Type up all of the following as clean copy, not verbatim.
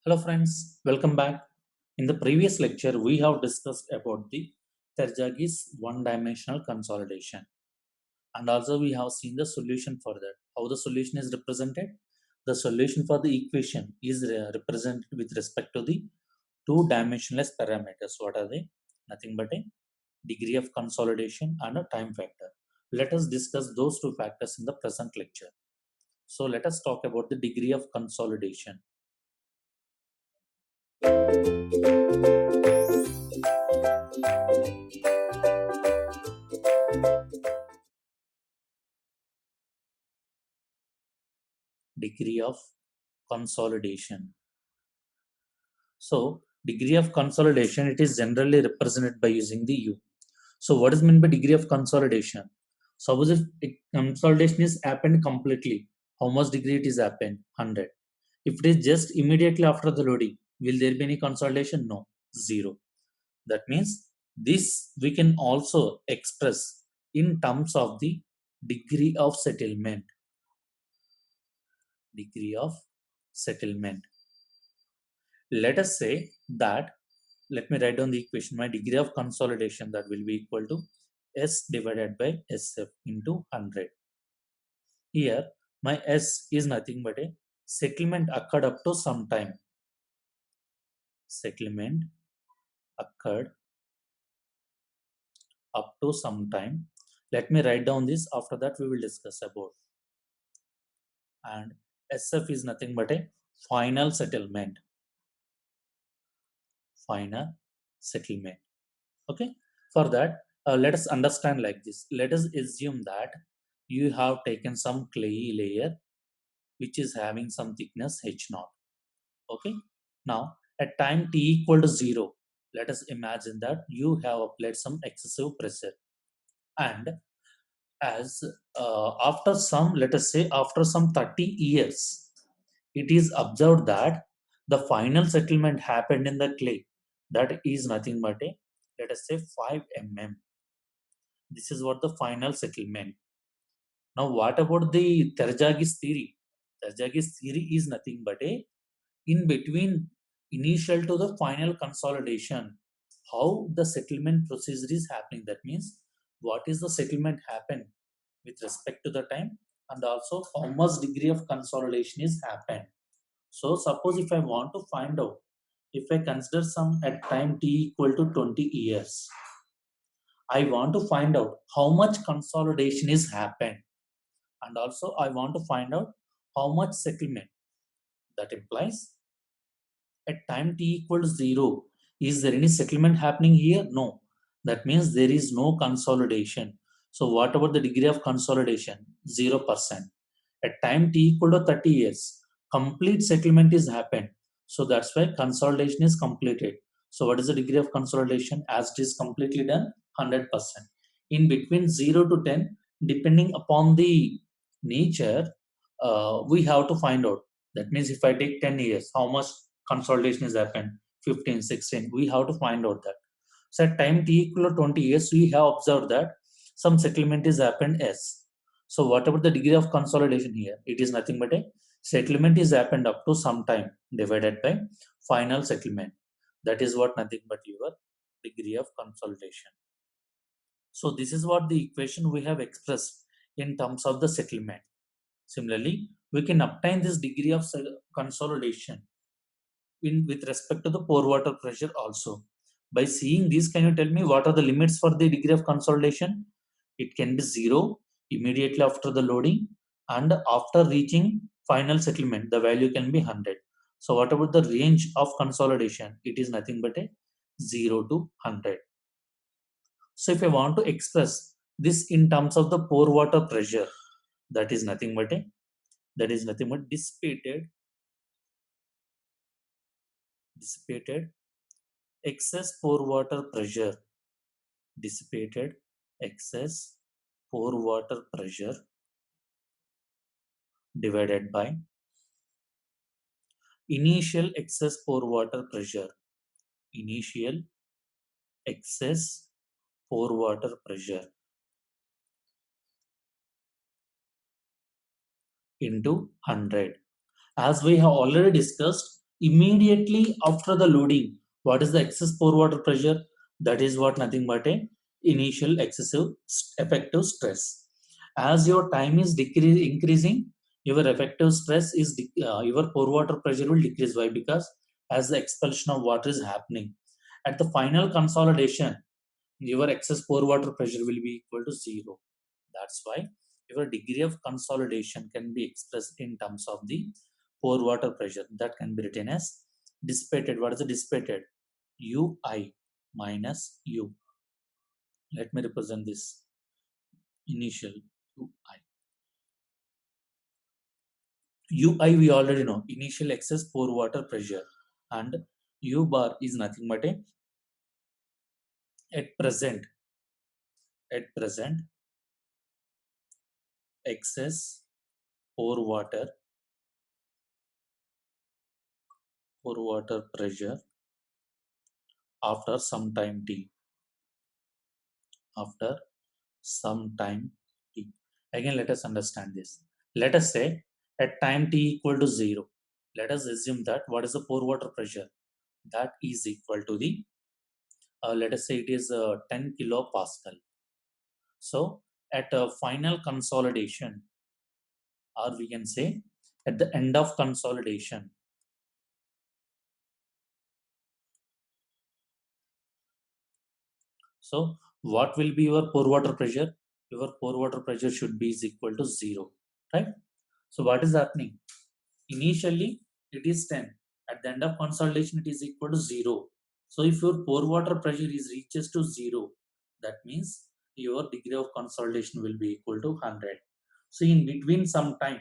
Hello friends, welcome back. In the previous lecture, we have discussed about the Terjagi's one-dimensional consolidation, and also we have seen the solution for that. How the solution is represented? The solution for the equation is represented with respect to the two-dimensionless parameters. What are they? Nothing but a degree of consolidation and a time factor. Let us discuss those two factors in the present lecture. So let us talk about the degree of consolidation. Degree of consolidation. So degree of consolidation, it is generally represented by using the U. So what is meant by degree of consolidation? Suppose if consolidation is happened completely, how much degree it is happened? 100. If it is just immediately after the loading, will there be any consolidation? No, 0. That means this we can also express in terms of the degree of settlement. Degree of settlement. Let us say that, let me write down the equation. My degree of consolidation, that will be equal to S divided by SF into 100. Here my S is nothing but a settlement occurred up to some time. Settlement occurred up to some time. Let me write down this. After that we will discuss about. And SF is nothing but a final settlement. Final settlement. Okay. For that, let us understand like this. Let us assume that you have taken some clay layer which is having some thickness H0. Okay. Now at time t equal to 0, let us imagine that you have applied some excessive pressure, and as after some, let us say after some 30 years, it is observed that the final settlement happened in the clay, that is nothing but a, let us say 5 mm. This is what the final settlement. Now, what about the Terjagi's theory? Terjagi's theory is nothing but a in between initial to the final consolidation, how the settlement procedure is happening. That means what is the settlement happen with respect to the time, and also how much degree of consolidation is happened. So suppose if I want to find out, if I consider some at time t equal to 20 years, I want to find out how much consolidation is happened, and also I want to find out how much settlement. That implies at time t equals 0, is there any settlement happening here? No. That means there is no consolidation. So what about the degree of consolidation? 0%. At time t equal to 30 years, complete settlement is happened. So that's why consolidation is completed. So what is the degree of consolidation? As it is completely done, 100%. In between 0 to 10, depending upon the nature, we have to find out. That means if I take 10 years, how much consolidation has happened? 15, 16. We have to find out that. So at time t equal to 20 years, we have observed that some settlement is happened S. So whatever the degree of consolidation here, it is nothing but a settlement is happened up to some time divided by final settlement. That is what nothing but your degree of consolidation. So this is what the equation we have expressed in terms of the settlement. Similarly, we can obtain this degree of consolidation in with respect to the pore water pressure also. By seeing this, can you tell me what are the limits for the degree of consolidation? It can be 0 immediately after the loading, and after reaching final settlement, the value can be 100. So what about the range of consolidation? It is nothing but a 0 to 100. So if I want to express this in terms of the pore water pressure, that is nothing but a, that is nothing but dissipated excess pore water pressure, dissipated excess pore water pressure divided by initial excess pore water pressure, initial excess pore water pressure into 100. As we have already discussed, Immediately after the loading, what is the excess pore water pressure? That is what nothing but a initial excessive effective stress. As your time is increasing, your effective stress is your pore water pressure will decrease. Why? Because as the expulsion of water is happening, at the final consolidation, your excess pore water pressure will be equal to zero. That's why your degree of consolidation can be expressed in terms of the pore water pressure. That can be written as dissipated. What is the dissipated? Ui minus U. Let me represent this initial Ui. Ui we already know, initial excess pore water pressure, and U bar is nothing but a at present at present excess pore water pressure after some time t. After some time t. Again, let us understand this. Let us say at time t equal to 0, let us assume that what is the pore water pressure? That is equal to the, let us say it is 10 kilopascal. So at a final consolidation, or we can say at the end of consolidation, so what will be your pore water pressure? Your pore water pressure should be is equal to 0, right? So what is happening? Initially it is 10. At the end of consolidation it is equal to 0. So if your pore water pressure is reaches to 0, that means your degree of consolidation will be equal to 100. So in between some time,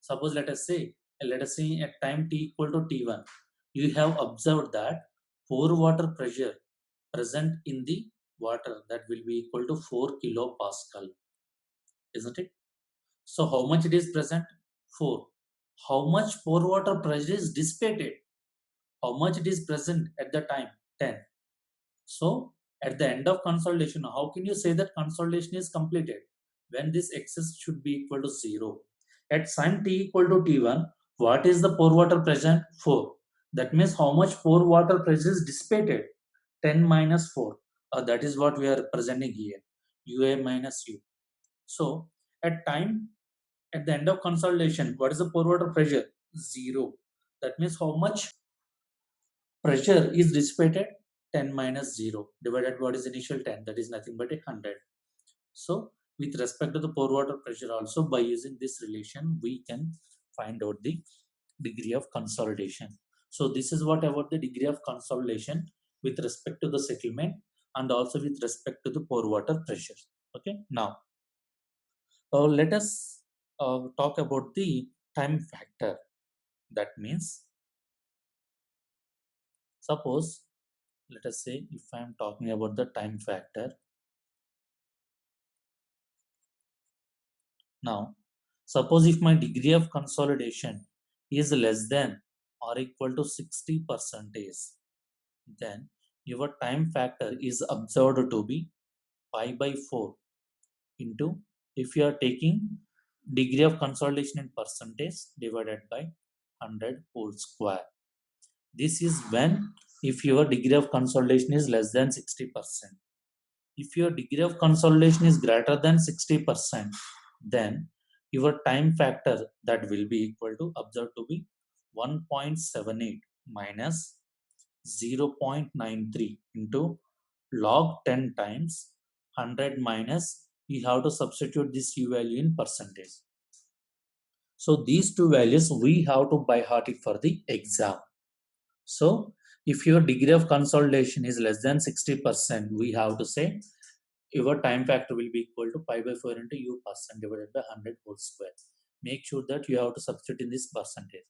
suppose let us say at time t equal to t1, you have observed that pore water pressure present in the water that will be equal to 4 kilopascal, isn't it? So how much it is present? 4. How much pore water pressure is dissipated? How much it is present at the time? 10. So at the end of consolidation, how can you say that consolidation is completed? When this excess should be equal to 0. At time t equal to t1, what is the pore water pressure? 4. That means how much pore water pressure is dissipated? 10 minus 4. That is what we are representing here. Ua minus u. So at the end of consolidation, what is the pore water pressure? 0. That means how much pressure is dissipated? 10 minus 0 divided what is initial 10, that is nothing but 100. So with respect to the pore water pressure also, by using this relation we can find out the degree of consolidation. So this is what about the degree of consolidation with respect to the settlement and also with respect to the pore water pressure. Okay, now let us talk about the time factor. That means, suppose, let us say if I am talking about the time factor. Now, suppose if my degree of consolidation is less than or equal to 60 percentage, then your time factor is observed to be pi by 4 into, if you are taking degree of consolidation in percentage, divided by 100 whole square. This is when, if your degree of consolidation is less than 60%. If your degree of consolidation is greater than 60%, then your time factor that will be equal to, observed to be 1.78 minus 0.93 into log 10 times 100 minus, we have to substitute this u value in percentage. So these two values we have to by heart it for the exam. So if your degree of consolidation is less than 60%, we have to say your time factor will be equal to pi by 4 into u percent divided by 100 whole square. Make sure that you have to substitute in this percentage.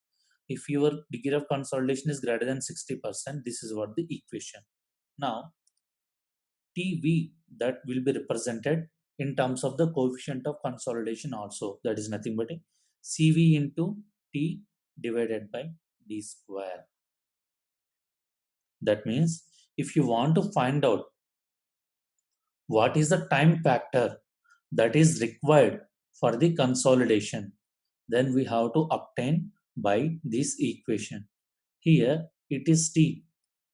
If your degree of consolidation is greater than 60%, this is what the equation. Now, TV that will be represented in terms of the coefficient of consolidation also. That is nothing but a CV into T divided by D square. That means if you want to find out what is the time factor that is required for the consolidation, then we have to obtain by this equation. Here it is t.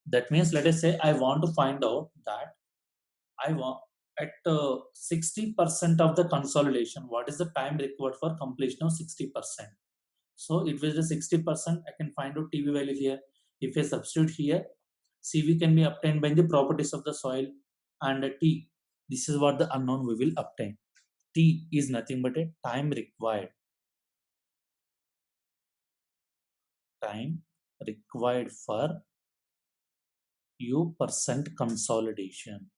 That means, let us say I want to find out that I want at 60% of the consolidation, what is the time required for completion of 60%? So it was the 60%. I can find out TV value here. If I substitute here, CV can be obtained by the properties of the soil, and T. This is what the unknown we will obtain. T is nothing but a time required for U% consolidation.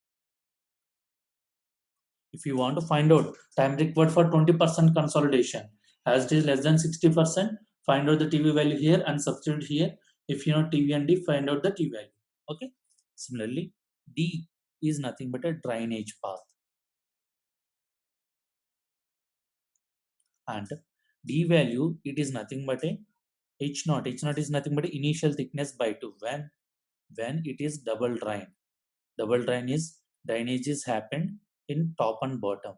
If you want to find out time required for 20% consolidation, as it is less than 60%, find out the TV value here and substitute here. If you know TV and D, find out the T value. Okay. Similarly, D is nothing but a drainage path, and D value, it is nothing but a H naught. H naught is nothing but a initial thickness by 2 when it is double drain. Double drain is drainage is happened in top and bottom.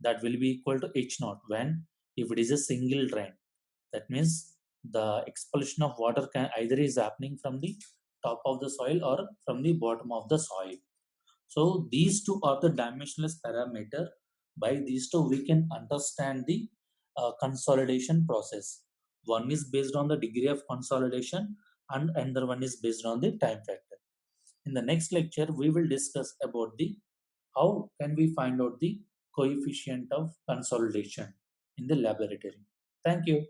That will be equal to H naught when if it is a single drain. That means the expulsion of water can either is happening from the top of the soil or from the bottom of the soil. So these two are the dimensionless parameter. By these two, we can understand the consolidation process. One is based on the degree of consolidation, and another one is based on the time factor. In the next lecture, we will discuss about the how can we find out the coefficient of consolidation in the laboratory. Thank you.